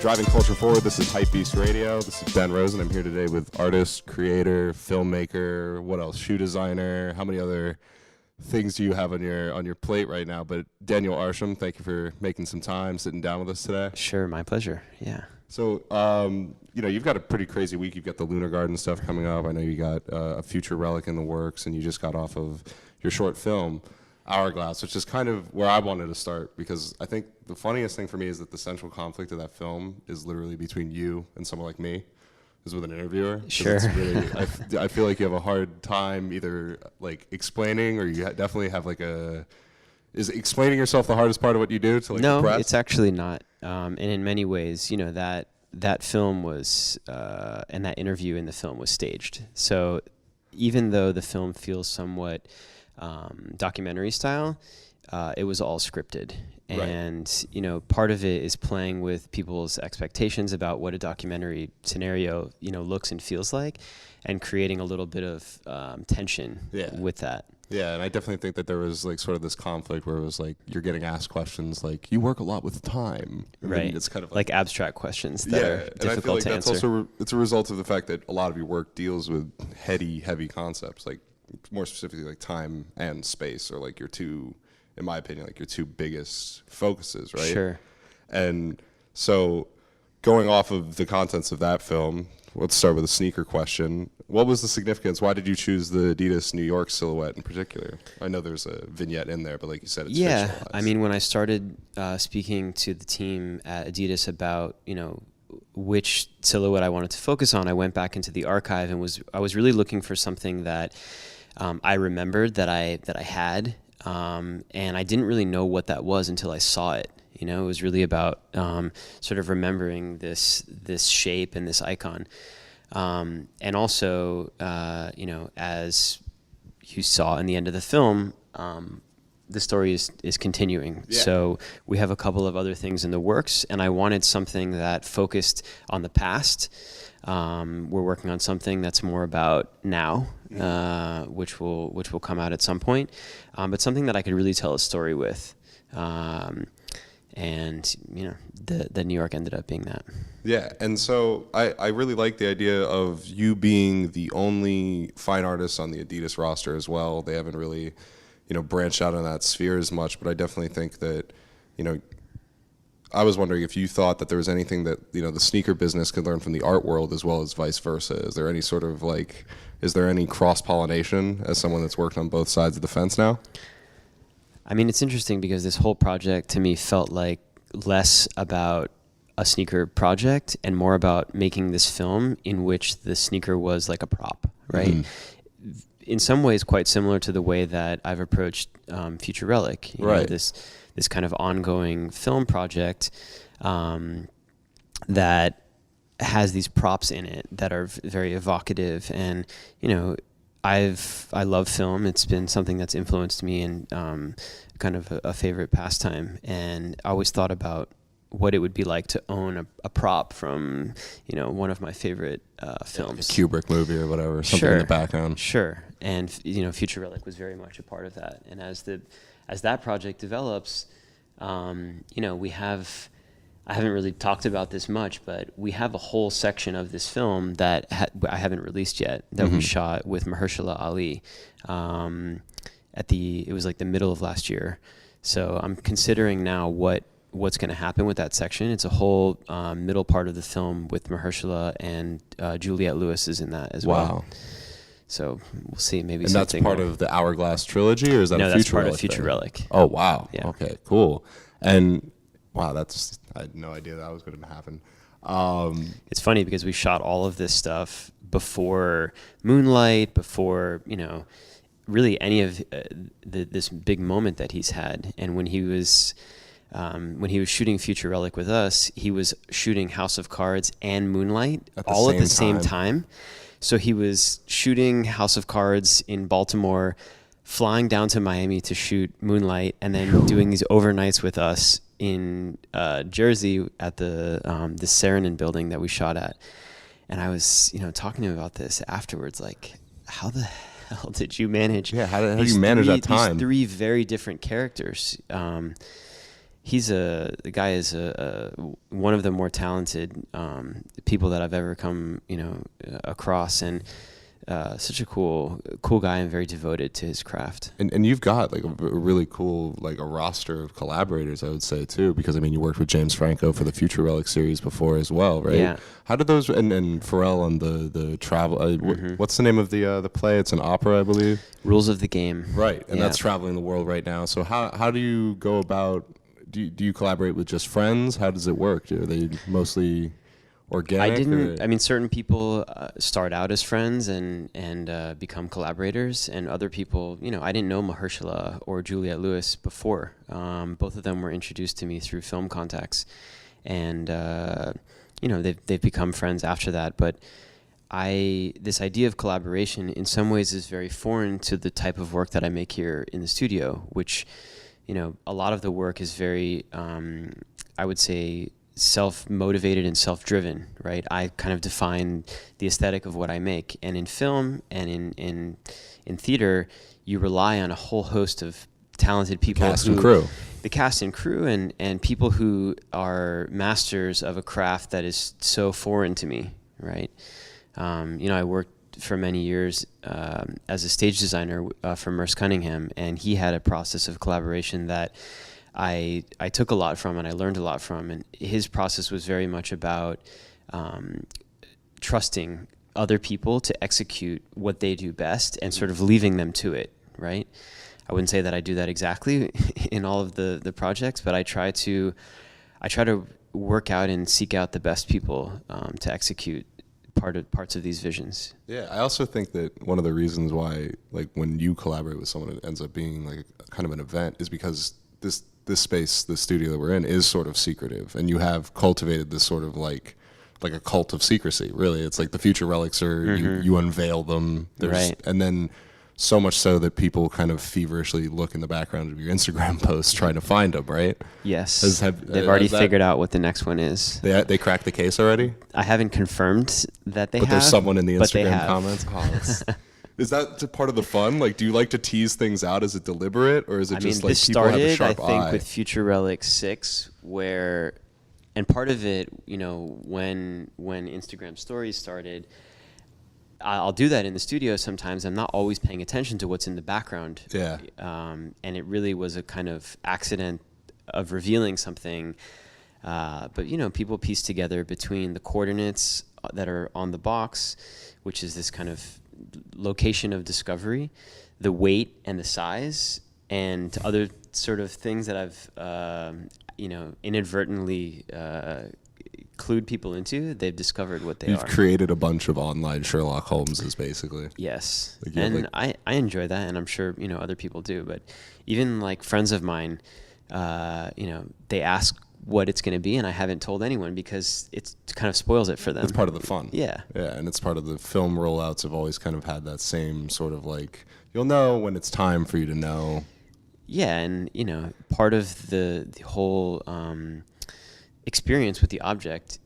Driving Culture Forward. This is HYPEBEAST Radio. This is Ben Rosen. I'm here today with artist, creator, filmmaker, what else? Shoe designer. How many other things do you have on your plate right now? But Daniel Arsham, thank you for making some time, sitting down with us today. Sure, my pleasure. Yeah. So, you've got a pretty crazy week. You've got the Lunar Garden stuff coming up. I know you got a Future Relic in the works, and you just got off of your short film, Hourglass, which is kind of where I wanted to start, because I think the funniest thing for me is that the central conflict of that film is literally between you and someone like me, is with an interviewer. Sure. It's really, I feel like you have a hard time either like explaining, or you definitely have like is explaining yourself the hardest part of what you do to like No, the press? it's actually not. And in many ways, that film was, and that interview in the film was staged. So even though the film feels somewhat documentary style, it was all scripted. And, part of it is playing with people's expectations about what a documentary scenario, looks and feels like, and creating a little bit of tension with that. Yeah, and I definitely think that there was like sort of this conflict where it was like you're getting asked questions like, you work a lot with time. Right. It's kind of like abstract questions that are difficult to answer. And I feel like that's also it's a result of the fact that a lot of your work deals with heavy concepts, like more specifically like time and space, or like your two, in my opinion, like your two biggest focuses, right? Sure. And so going off of the contents of that film, let's start with a sneaker question. What was the significance? Why did you choose the Adidas New York silhouette in particular? I know there's a vignette in there, but like you said, it's fictionalized. I mean, when I started speaking to the team at Adidas about, which silhouette I wanted to focus on, I went back into the archive and I was really looking for something that I remembered that I had, and I didn't really know what that was until I saw it. It was really about sort of remembering this shape and this icon. And also, as you saw in the end of the film, the story is continuing. Yeah. So we have a couple of other things in the works, and I wanted something that focused on the past. We're working on something that's more about now, which will come out at some point, but something that I could really tell a story with. And the New York ended up being that. Yeah, and so I really like the idea of you being the only fine artist on the Adidas roster as well. They haven't really, branched out in that sphere as much, but I definitely think that, I was wondering if you thought that there was anything that, the sneaker business could learn from the art world as well as vice versa. Is there any sort of is there any cross-pollination as someone that's worked on both sides of the fence now? I mean, it's interesting because this whole project to me felt like less about a sneaker project and more about making this film in which the sneaker was like a prop, right? Mm-hmm. In some ways quite similar to the way that I've approached Future Relic, right? This kind of ongoing film project that has these props in it that are very evocative, and I love film. It's been something that's influenced me and kind of a favorite pastime. And I always thought about what it would be like to own a prop from, one of my favorite films. Like a Kubrick movie or whatever, something in the background. Sure. And, Future Relic was very much a part of that. And as that project develops, we have... I haven't really talked about this much, but we have a whole section of this film that I haven't released yet that we shot with Mahershala Ali it was like the middle of last year. So I'm considering now what's going to happen with that section. It's a whole middle part of the film with Mahershala, and Juliette Lewis is in that as well. So we'll see. Maybe. And that's part of the Hourglass trilogy, or is that a Future Relic? No, that's part of Future Relic. Oh wow! Yeah. Okay, cool. And wow, I had no idea that was going to happen. It's funny because we shot all of this stuff before Moonlight, before really any of this big moment that he's had. And when he was shooting Future Relic with us, he was shooting House of Cards and Moonlight at the same time. So he was shooting House of Cards in Baltimore, flying down to Miami to shoot Moonlight, and then doing these overnights with us in Jersey at the Saarinen building that we shot at. And I was, talking to him about this afterwards, like, how the hell did you manage? Yeah, how did you manage that time? These three very different characters. the guy is one of the more talented people that I've ever come across, and such a cool guy and very devoted to his craft. And you've got like a really cool, like a roster of collaborators, I would say too, because I mean you worked with James Franco for the Future Relic series before as well, right? Yeah. How did those and Pharrell on the travel? What's the name of the play? It's an opera, I believe. Rules of the Game. Right, and that's traveling the world right now. So how do you go about? Do you collaborate with just friends? How does it work? Are they mostly organic? I mean, certain people start out as friends and become collaborators, and other people, I didn't know Mahershala or Juliette Lewis before. Both of them were introduced to me through film contacts, and they've become friends after that. But this idea of collaboration in some ways is very foreign to the type of work that I make here in the studio, which, a lot of the work is very, I would say, self-motivated and self-driven, right? I kind of define the aesthetic of what I make. And in film and in theater, you rely on a whole host of talented people. The cast and crew, and people who are masters of a craft that is so foreign to me, right? I worked for many years as a stage designer for Merce Cunningham, and he had a process of collaboration that I took a lot from and I learned a lot from. And his process was very much about trusting other people to execute what they do best and sort of leaving them to it, right? I wouldn't say that I do that exactly in all of the projects, but I try to work out and seek out the best people to execute parts of these visions. Yeah, I also think that one of the reasons why, like, when you collaborate with someone, it ends up being like kind of an event, is because this space, the studio that we're in, is sort of secretive, and you have cultivated this sort of like a cult of secrecy. Really, it's like the Future Relics are you unveil them, right, and then so much so that people kind of feverishly look in the background of your Instagram posts trying to find them, right? Yes. They've already figured out what the next one is. They cracked the case already? I haven't confirmed that they have. But there's someone in the Instagram have. comments? Oh, is that part of the fun? Like, do you like to tease things out? Is it deliberate, or is it just like people have a sharp eye? I think with Future Relic 6, and part of it, when Instagram stories started, I'll do that in the studio sometimes. I'm not always paying attention to what's in the background. Yeah. And it really was a kind of accident of revealing something. But, people piece together between the coordinates that are on the box, which is this kind of location of discovery, the weight and the size, and other sort of things that I've, inadvertently clued people into. They've discovered what they are. You've created a bunch of online Sherlock Holmeses, basically. Yes. And I enjoy that, and I'm sure, other people do. But even like friends of mine, they ask what it's going to be, and I haven't told anyone because it kind of spoils it for them. It's part of the fun. Yeah. Yeah, and it's part of the film rollouts have always kind of had that same sort of like, you'll know when it's time for you to know. Yeah, and, part of the whole experience with the object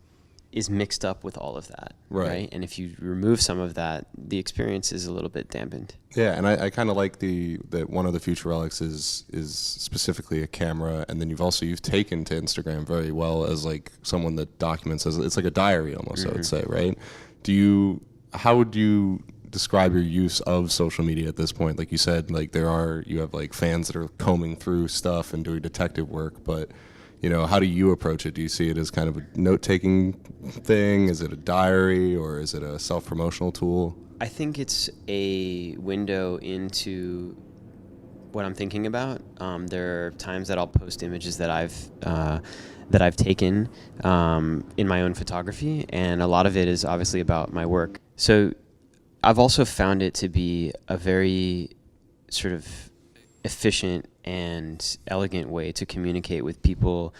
is mixed up with all of that, right? And if you remove some of that, the experience is a little bit dampened. Yeah, and I kind of like that one of the Future Relics is specifically a camera, and then you've taken to Instagram very well as like someone that documents, it's like a diary almost, I would say, right? How would you describe your use of social media at this point? Like you said, like you have like fans that are combing through stuff and doing detective work, but how do you approach it? Do you see it as kind of a note-taking thing? Is it a diary, or is it a self-promotional tool? I think it's a window into what I'm thinking about. There are times that I'll post images that I've taken in my own photography, and a lot of it is obviously about my work. So I've also found it to be a very sort of efficient and elegant way to communicate with people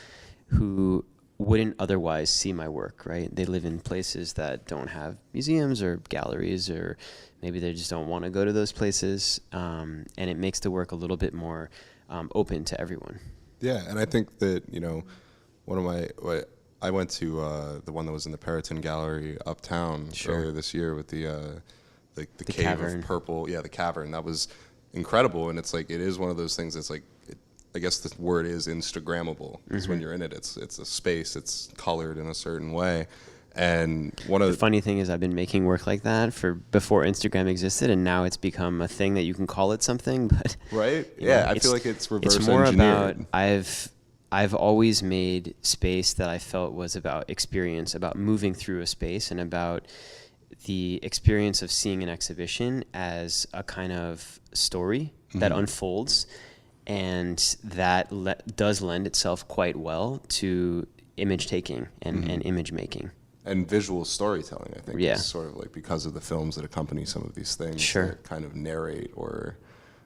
who wouldn't otherwise see my work, right? They live in places that don't have museums or galleries, or maybe they just don't want to go to those places, and it makes the work a little bit more open to everyone. Yeah, and I think that, I went to the one that was in the Perrotin Gallery uptown earlier this year with the cave cavern. Of purple. Yeah, the cavern. That was incredible, and it's like it is one of those things that's like I guess the word is Instagrammable, because when you're in it, it's a space, it's colored in a certain way. And the funny thing is I've been making work like that for before Instagram existed, and now it's become a thing that you can call it something, but right? Yeah, I feel like it's reverse It's more engineered. about I've always made space that I felt was about experience, about moving through a space, and about the experience of seeing an exhibition as a kind of story that unfolds, and that does lend itself quite well to image taking and image making. And visual storytelling, I think, Yeah. is sort of like, because of the films that accompany some of these things, Sure. that kind of narrate or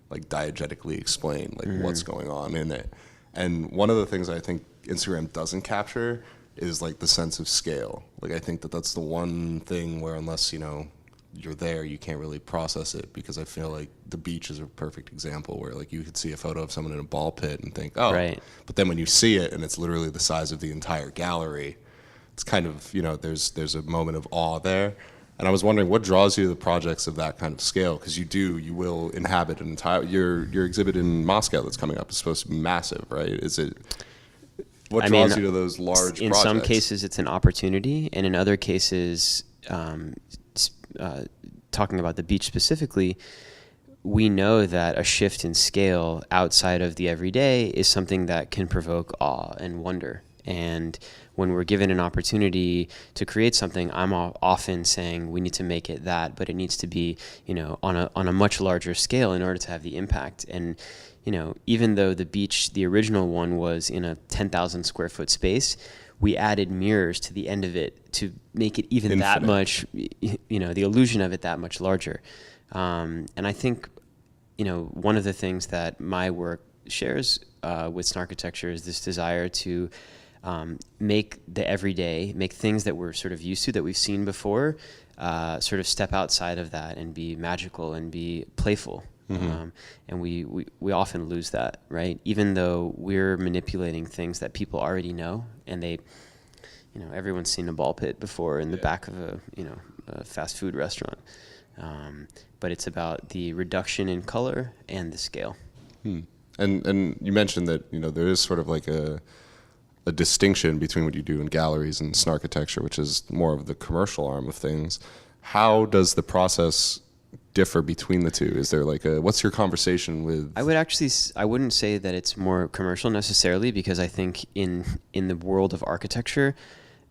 like diegetically explain like what's going on in it. And one of the things I think Instagram doesn't capture is like the sense of scale. Like, I think that that's the one thing where, unless, you know, you're there, you can't really process it, because I feel like the beach is a perfect example where like you could see a photo of someone in a ball pit and think, oh, Right. But then when you see it and it's literally the size of the entire gallery, it's kind of, you know, there's a moment of awe there. And I was wondering, what draws you to the projects of that kind of scale? Because you will inhabit an entire, your exhibit in Moscow that's coming up is supposed to be massive, right? What draws you to those large in projects? some cases it's an opportunity, and in other cases, talking about the beach specifically, we know that a shift in scale outside of the everyday is something that can provoke awe and wonder. And when we're given an opportunity to create something, I'm often saying we need to make it that, but it needs to be, you know, on a much larger scale in order to have the impact. And, you know, even though the beach, the original one, was in a 10,000 square foot space, we added mirrors to the end of it to make it even that much, you know, the illusion of it that much larger. And I think, you know, one of the things that my work shares with Snarkitecture is this desire to make the everyday, make things that we're sort of used to, that we've seen before, sort of step outside of that and be magical and be playful. And we often lose that, right? Even though we're manipulating things that people already know, and they, you know, everyone's seen a ball pit before in the back of a fast food restaurant. But it's about the reduction in color and the scale. And you mentioned that, you know, there is sort of like a distinction between what you do in galleries and Snarkitecture, which is more of the commercial arm of things. How does the process differ between the two? Is there like what's your conversation with? I wouldn't say that it's more commercial necessarily, because I think in the world of architecture,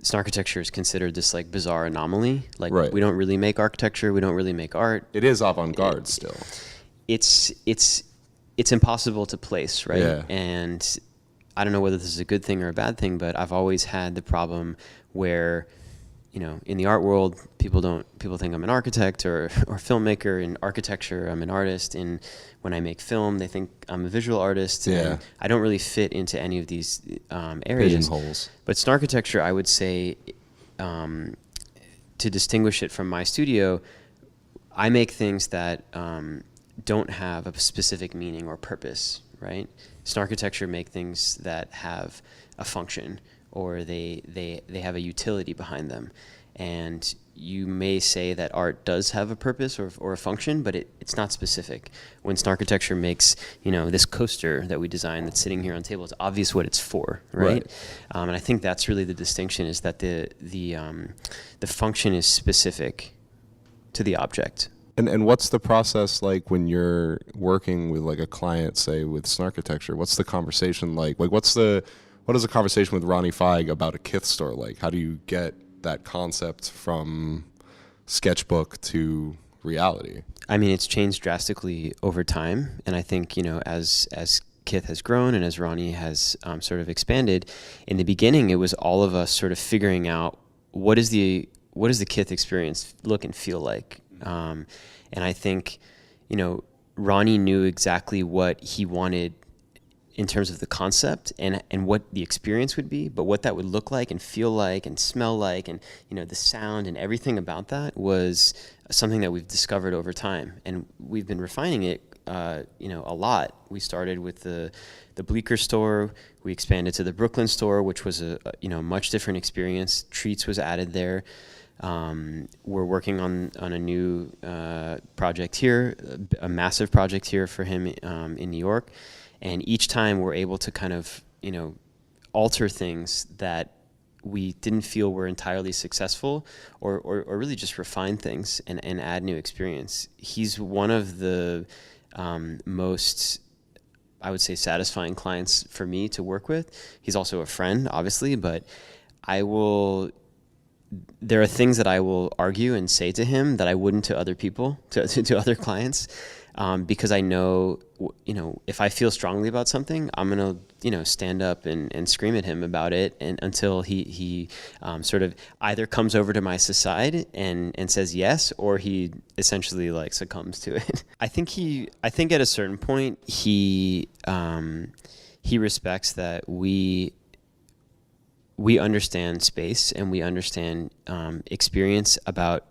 Snarkitecture is considered this like bizarre anomaly. Like, we don't really make architecture, we don't really make art. It is avant-garde still. It's impossible to place, right? Yeah. And I don't know whether this is a good thing or a bad thing, but I've always had the problem where, you know, in the art world, people think I'm an architect or filmmaker. In architecture, I'm an artist. And when I make film, they think I'm a visual artist. Yeah. And I don't really fit into any of these areas. Pigeonholes. But Snarkitecture, I would say, to distinguish it from my studio, I make things that don't have a specific meaning or purpose, right? Snarkitecture make things that have a function, or they have a utility behind them. And you may say that art does have a purpose or a function, but it's not specific. When Snarkitecture makes, you know, this coaster that we designed that's sitting here on the table, it's obvious what it's for, right? And I think that's really the distinction, is that the function is specific to the object. And what's the process like when you're working with like a client, say with Snarkitecture? What's the conversation like? Like, what is a conversation with Ronnie Feig about a Kith store like? How do you get that concept from sketchbook to reality? I mean, it's changed drastically over time, and I think, you know, as Kith has grown and as Ronnie has sort of expanded, in the beginning it was all of us sort of figuring out what does the Kith experience look and feel like. And I think, you know, Ronnie knew exactly what he wanted in terms of the concept and what the experience would be, but what that would look like and feel like and smell like, and, you know, the sound and everything about that was something that we've discovered over time. And we've been refining it, you know, a lot. We started with the Bleecker store. We expanded to the Brooklyn store, which was a you know, much different experience. Treats was added there. We're working on a new project here, a massive project here for him in New York, and each time we're able to kind of, alter things that we didn't feel were entirely successful, or really just refine things and add new experience. He's one of the most, I would say, satisfying clients for me to work with. He's also a friend, obviously, but there are things that I will argue and say to him that I wouldn't to other people, to other clients, because I know, if I feel strongly about something, I'm going to, stand up and scream at him about it, and until he sort of either comes over to my side and says yes, or he essentially like succumbs to it. I think at a certain point he respects that we understand space and we understand experience about,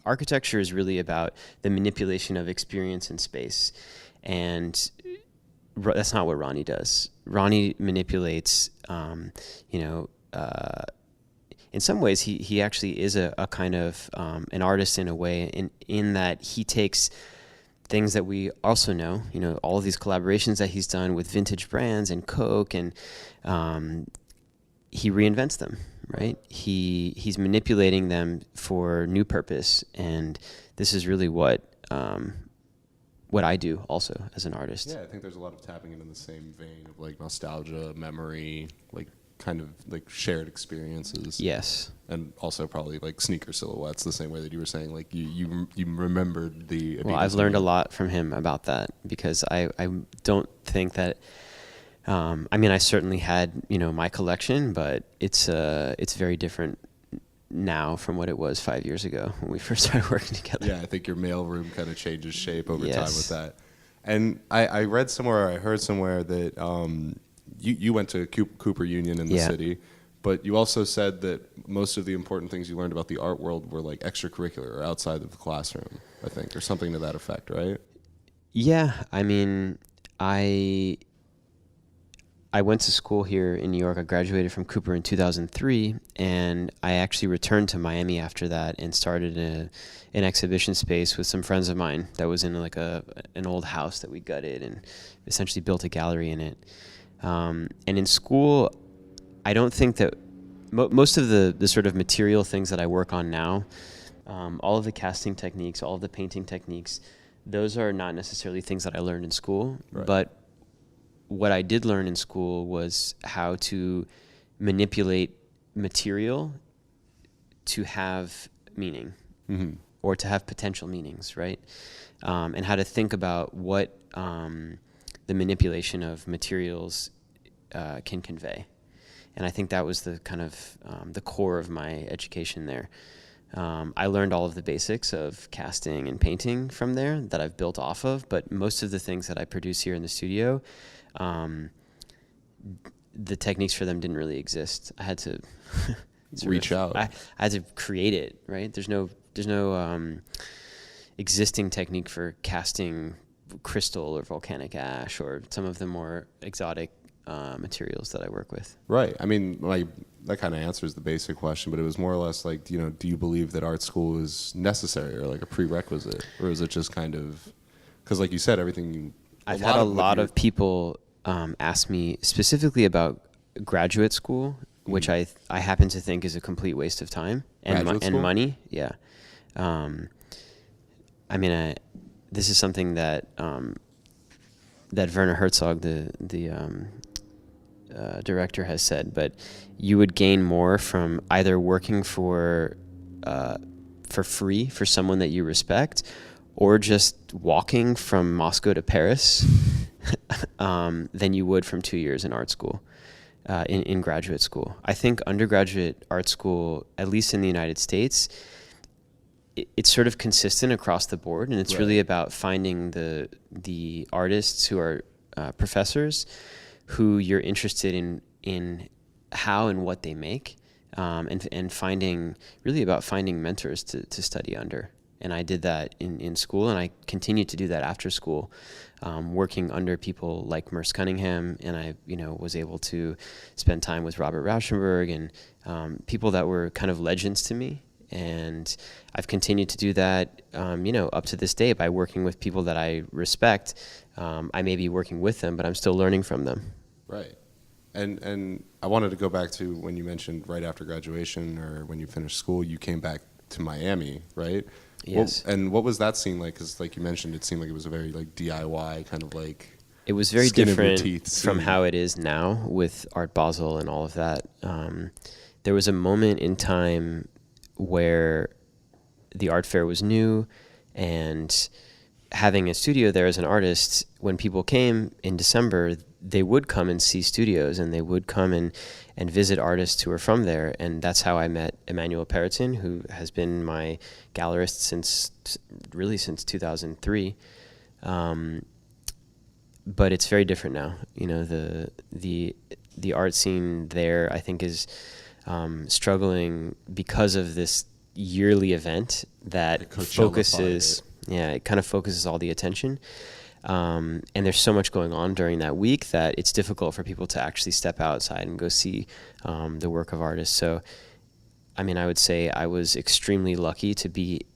architecture is really about the manipulation of experience in space. And that's not what Ronnie does. Ronnie manipulates, in some ways he actually is a kind of an artist in a way, in that he takes things that we also know, all of these collaborations that he's done with vintage brands and Coke, and he reinvents them, right? He's manipulating them for new purpose, and this is really what I do also as an artist. Yeah, I think there's a lot of tapping into the same vein of like nostalgia, memory, like kind of like shared experiences. Yes. And also probably like sneaker silhouettes, the same way that you were saying, like you remembered the Adidas. Well, I've learned a lot from him about that, because I don't think that, I certainly had, my collection, but it's very different now from what it was 5 years ago when we first started working together. Yeah, I think your mailroom kind of changes shape over Yes. time with that. And I read somewhere, I heard somewhere that you went to Cooper Union in the city, but you also said that most of the important things you learned about the art world were like extracurricular or outside of the classroom, I think, or something to that effect, right? Yeah, I went to school here in New York. I graduated from Cooper in 2003, and I actually returned to Miami after that and started an exhibition space with some friends of mine that was in like an old house that we gutted and essentially built a gallery in it. And in school, I don't think that most of the sort of material things that I work on now, all of the casting techniques, all of the painting techniques, those are not necessarily things that I learned in school, right. But what I did learn in school was how to manipulate material to have meaning, mm-hmm. or to have potential meanings, right? And how to think about what the manipulation of materials can convey. And I think that was the kind of the core of my education there. I learned all of the basics of casting and painting from there that I've built off of, but most of the things that I produce here in the studio, the techniques for them didn't really exist. I had to reach out. I had to create it, right? There's no existing technique for casting crystal or volcanic ash or some of the more exotic materials that I work with. Right. That kind of answers the basic question, but it was more or less like, do you believe that art school is necessary or like a prerequisite, or is it just kind of, because like you said, I've had a lot of people ask me specifically about graduate school, which I happen to think is a complete waste of time and money. Yeah. This is something that Werner Herzog, the director, has said, but you would gain more from either working for free for someone that you respect, or just walking from Moscow to Paris than you would from 2 years in art school, in graduate school. I think undergraduate art school, at least in the United States, it's sort of consistent across the board, and it's really about finding the artists who are professors who you're interested in how and what they make, and finding mentors to study under. And I did that in school, and I continued to do that after school, working under people like Merce Cunningham, and I, was able to spend time with Robert Rauschenberg and people that were kind of legends to me. And I've continued to do that, up to this day by working with people that I respect. I may be working with them, but I'm still learning from them. Right. And I wanted to go back to when you mentioned right after graduation or when you finished school, you came back to Miami, right? Yes. What was that scene like? Because like you mentioned, it seemed like it was a very like DIY kind of like. It was very different from how it is now with Art Basel and all of that. There was a moment in time where the art fair was new, and having a studio there as an artist, when people came in December, they would come and see studios, and they would come and visit artists who are from there. And that's how I met Emmanuel Perrotin, who has been my gallerist since 2003. But it's very different now. The art scene there, I think, is struggling because of this yearly event that focuses. Yeah, it kind of focuses all the attention. And there's so much going on during that week that it's difficult for people to actually step outside and go see the work of artists. So, I mean, I would say I was extremely lucky to be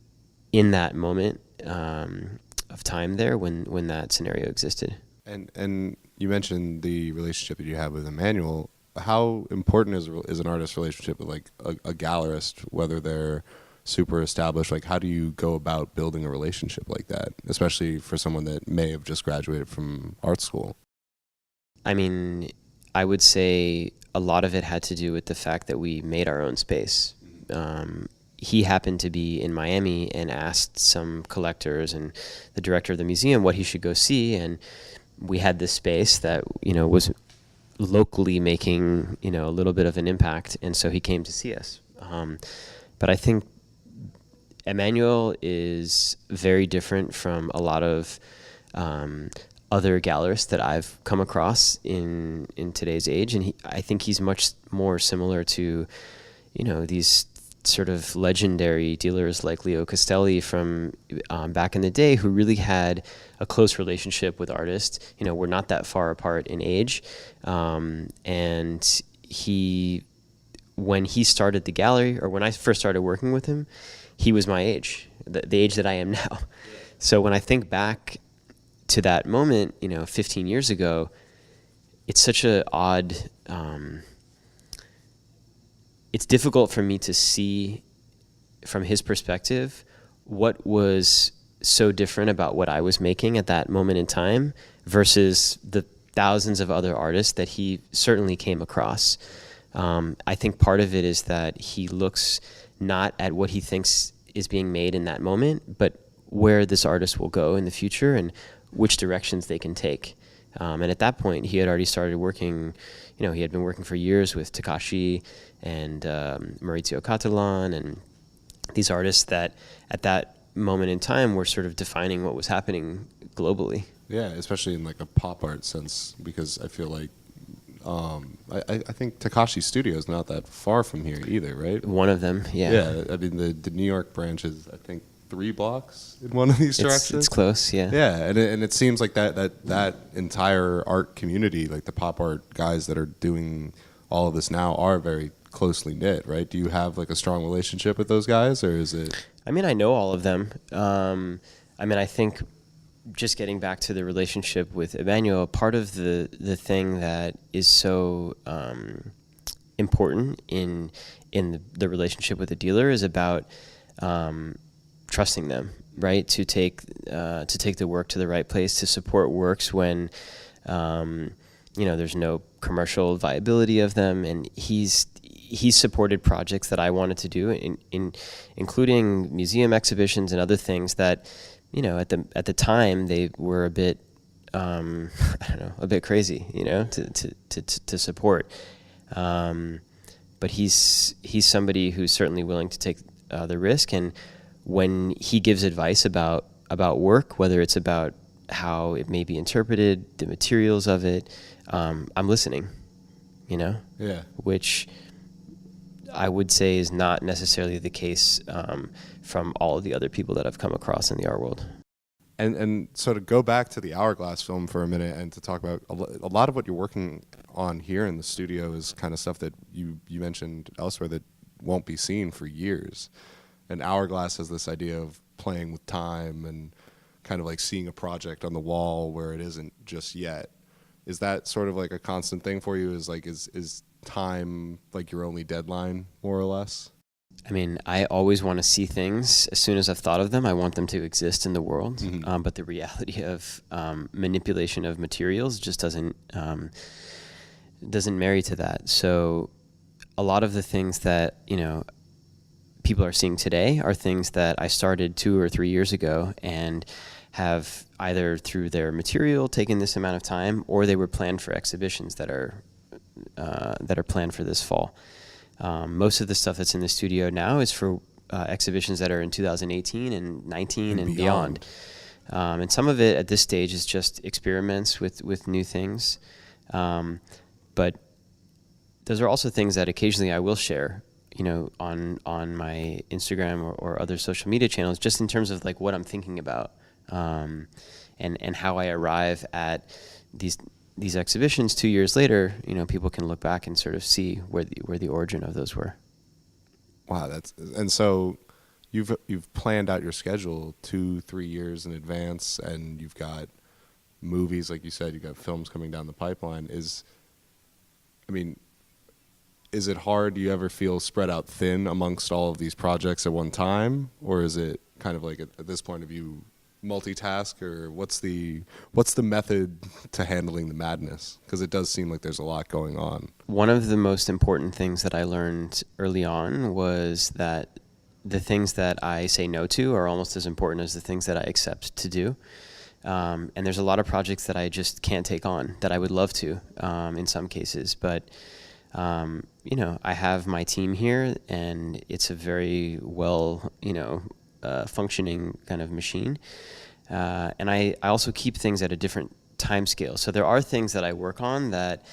in that moment of time there when that scenario existed. And you mentioned the relationship that you have with Emmanuel. How important is an artist relationship with like a gallerist, whether they're super established? Like, how do you go about building a relationship like that, especially for someone that may have just graduated from art school? I mean, I would say a lot of it had to do with the fact that we made our own space. He happened to be in Miami and asked some collectors and the director of the museum what he should go see, and we had this space that was locally making a little bit of an impact, and so he came to see us. But I think Emmanuel is very different from a lot of other gallerists that I've come across in today's age, and I think he's much more similar to these sort of legendary dealers like Leo Castelli from back in the day, who really had a close relationship with artists. We're not that far apart in age, and when he started the gallery, or when I first started working with him, he was my age, the age that I am now. So when I think back to that moment, 15 years ago, it's such a odd. It's difficult for me to see from his perspective what was so different about what I was making at that moment in time versus the thousands of other artists that he certainly came across. I think part of it is that he looks not at what he thinks is being made in that moment, but where this artist will go in the future and which directions they can take. And at that point, he had already started working, he had been working for years with Takashi and Maurizio Catalan and these artists that at that moment in time were sort of defining what was happening globally. Yeah, especially in like a pop art sense, because I feel like I think Takashi's studio is not that far from here either, right? One of them, yeah. Yeah, I mean the New York branch is, I think, 3 blocks in one of these directions. It's close, yeah. Yeah, and it seems like that entire art community, like the pop art guys that are doing all of this now, are very closely knit, right? Do you have like a strong relationship with those guys, or is it? I mean, I know all of them. I think just getting back to the relationship with Emmanuel, part of the thing that is so important in the relationship with a dealer is about trusting them, right? To take the work to the right place, to support works when there's no commercial viability of them, and he's supported projects that I wanted to do, including museum exhibitions and other things that at the time they were a bit a bit crazy, to support. But he's somebody who's certainly willing to take the risk, and when he gives advice about work, whether it's about how it may be interpreted, the materials of it, I'm listening, Yeah. Which I would say is not necessarily the case from all of the other people that I've come across in the art world. And so to go back to the Hourglass film for a minute and to talk about a lot of what you're working on here in the studio is kind of stuff that you mentioned elsewhere that won't be seen for years. And Hourglass has this idea of playing with time and kind of like seeing a project on the wall where it isn't just yet. Is that sort of like a constant thing for you? Is time like your only deadline, more or less? I mean, I always want to see things as soon as I've thought of them. I want them to exist in the world. Mm-hmm. But the reality of manipulation of materials just doesn't marry to that. So a lot of the things that, people are seeing today are things that I started 2 or 3 years ago and have either through their material taken this amount of time, or they were planned for exhibitions that are planned for this fall. Most of the stuff that's in the studio now is for exhibitions that are in 2018 and 19 and beyond. And some of it at this stage is just experiments with new things. But those are also things that occasionally I will share, on my Instagram or other social media channels, just in terms of like what I'm thinking about, and how I arrive at these exhibitions 2 years later. People can look back and sort of see where the origin of those were. Wow, and so you've planned out your schedule 2-3 years in advance, and you've got movies, like you said, you've got films coming down the pipeline. Is it hard? Do you ever feel spread out thin amongst all of these projects at one time, or is it kind of like at this point of view multitask, or what's the method to handling the madness? Because it does seem like there's a lot going on. One of the most important things that I learned early on was that the things that I say no to are almost as important as the things that I accept to do. And there's a lot of projects that I just can't take on that I would love to, in some cases, but I have my team here, and it's a very well, functioning kind of machine. And I also keep things at a different time scale. So there are things that I work on that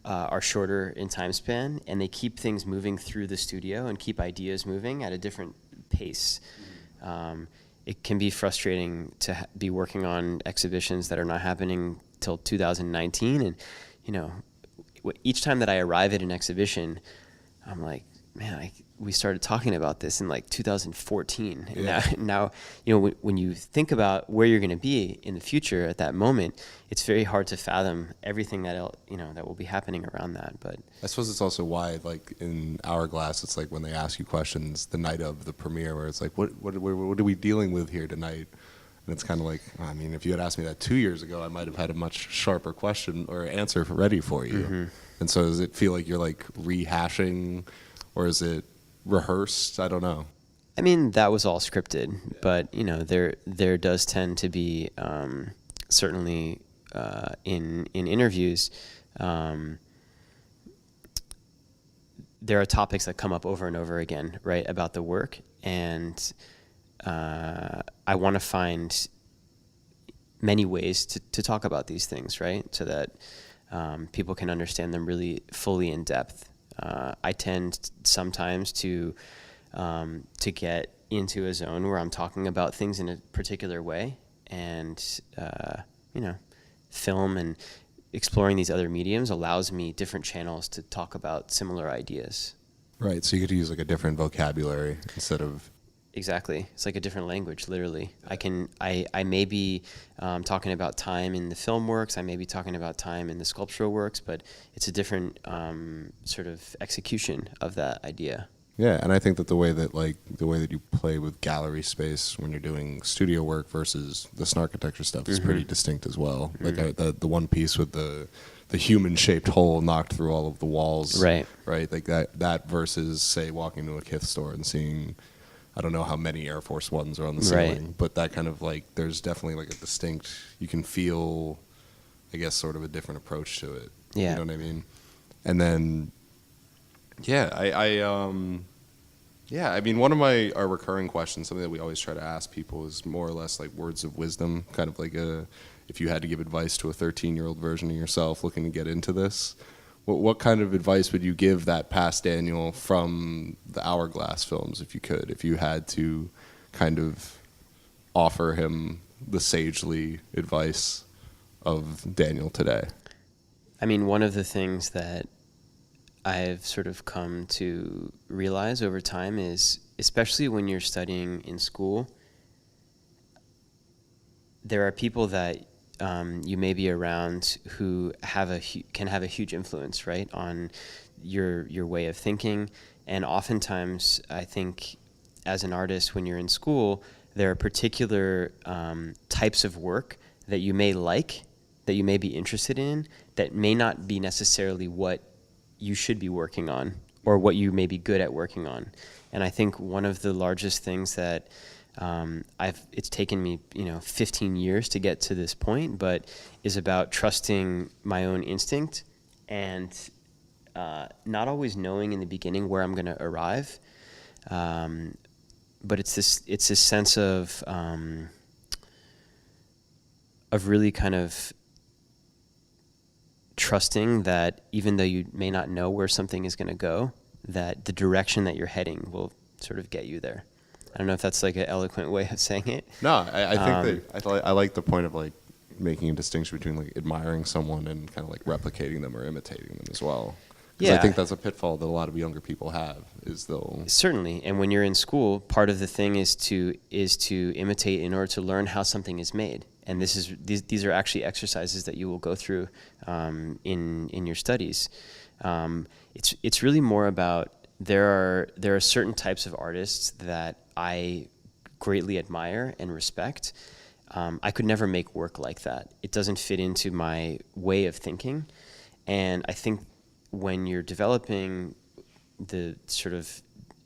are shorter in time span, and they keep things moving through the studio and keep ideas moving at a different pace. It can be frustrating to be working on exhibitions that are not happening till 2019. And, each time that I arrive at an exhibition, I'm like, man, we started talking about this in like 2014. And yeah. now, when you think about where you're going to be in the future at that moment, it's very hard to fathom everything that will be happening around that. But I suppose it's also why, like in Hourglass, it's like when they ask you questions the night of the premiere, where it's like, what are we dealing with here tonight? And it's kind of like, if you had asked me that 2 years ago, I might have had a much sharper question or answer ready for you. Mm-hmm. And so does it feel like you're like rehashing, or is it rehearsed? I don't know. That was all scripted, yeah. But there does tend to be certainly in interviews, there are topics that come up over and over again, right, about the work, and I want to find many ways to talk about these things, right, so that people can understand them really fully in depth. I tend sometimes to get into a zone where I'm talking about things in a particular way, and film and exploring these other mediums allows me different channels to talk about similar ideas. Right, so you get to use like a different vocabulary instead of... Exactly. It's like a different language, literally. I may be talking about time in the film works, I may be talking about time in the sculptural works, but it's a different sort of execution of that idea. Yeah, and I think that the way that you play with gallery space when you're doing studio work versus the Snarkitecture stuff is pretty distinct as well. Mm-hmm. Like the one piece with the human-shaped hole knocked through all of the walls. Right. Right? Like that versus, say, walking to a Kith store and seeing... I don't know how many Air Force Ones are on the ceiling, right. But that kind of like, there's definitely like a distinct, you can feel, I guess, sort of a different approach to it. Yeah. You know what I mean? And then, yeah, one of our recurring questions, something that we always try to ask people is more or less like words of wisdom, kind of like if you had to give advice to a 13-year-old version of yourself looking to get into this, what kind of advice would you give that past Daniel from the Hourglass films, if you could, if you had to kind of offer him the sagely advice of Daniel today? I mean, one of the things that I've sort of come to realize over time is, especially when you're studying in school, there are people that you may be around who can have a huge influence, right, on your way of thinking. And oftentimes, I think, as an artist, when you're in school, there are particular types of work that you may like, that you may be interested in, that may not be necessarily what you should be working on or what you may be good at working on. And I think one of the largest things that it's taken me, 15 years to get to this point, but is about trusting my own instinct and not always knowing in the beginning where I'm going to arrive. But it's this sense of really kind of trusting that even though you may not know where something is going to go, that the direction that you're heading will sort of get you there. I don't know if that's like an eloquent way of saying it. No, I think that I like the point of like making a distinction between like admiring someone and kind of like replicating them or imitating them as well. Yeah, I think that's a pitfall that a lot of younger people have. Certainly, and when you're in school, part of the thing is to imitate in order to learn how something is made. And these are actually exercises that you will go through in your studies. It's really more about there are certain types of artists that I greatly admire and respect. I could never make work like that. It doesn't fit into my way of thinking, and I think when you're developing the sort of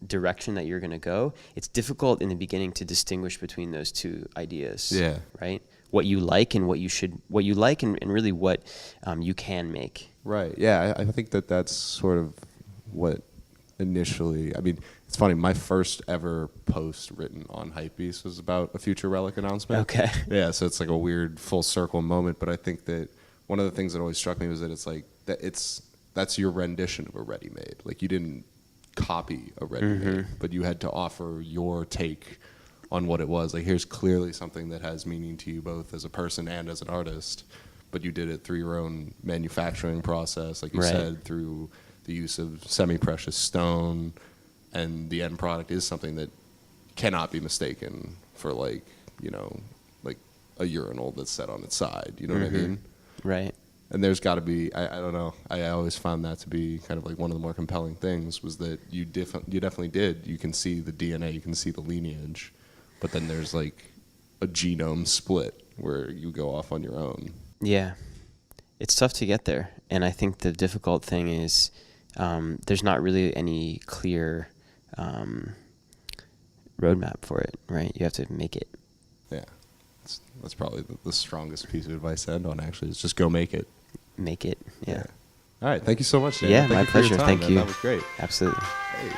direction that you're going to go, it's difficult in the beginning to distinguish between those two ideas. Yeah. Right? What you like and what you like and really what you can make. Right. Yeah. I think that's sort of what initially, I mean, it's funny, my first ever post written on HYPEBEAST was about a Future Relic announcement. Okay. Yeah. So it's like a weird full circle moment, but I think that one of the things that always struck me was that it's like, that's your rendition of a ready-made. Like, you didn't copy a ready-made, but you had to offer your take on what it was. Like, here's clearly something that has meaning to you both as a person and as an artist, but you did it through your own manufacturing process, like you said, through the use of semi-precious stone, and the end product is something that cannot be mistaken for, like, like a urinal that's set on its side. You know what I mean? Right. And there's got to be, I don't know, I always found that to be kind of like one of the more compelling things, was that you definitely did. You can see the DNA, you can see the lineage, but then there's like a genome split where you go off on your own. Yeah. It's tough to get there. And I think the difficult thing is there's not really any clear roadmap for it, right? You have to make it. Yeah. That's probably the strongest piece of advice to end on, actually, is just go make it. Make it, yeah. All right. Thank you so much, Dan. Yeah, my pleasure. Thank you. That was great. Absolutely. Hey.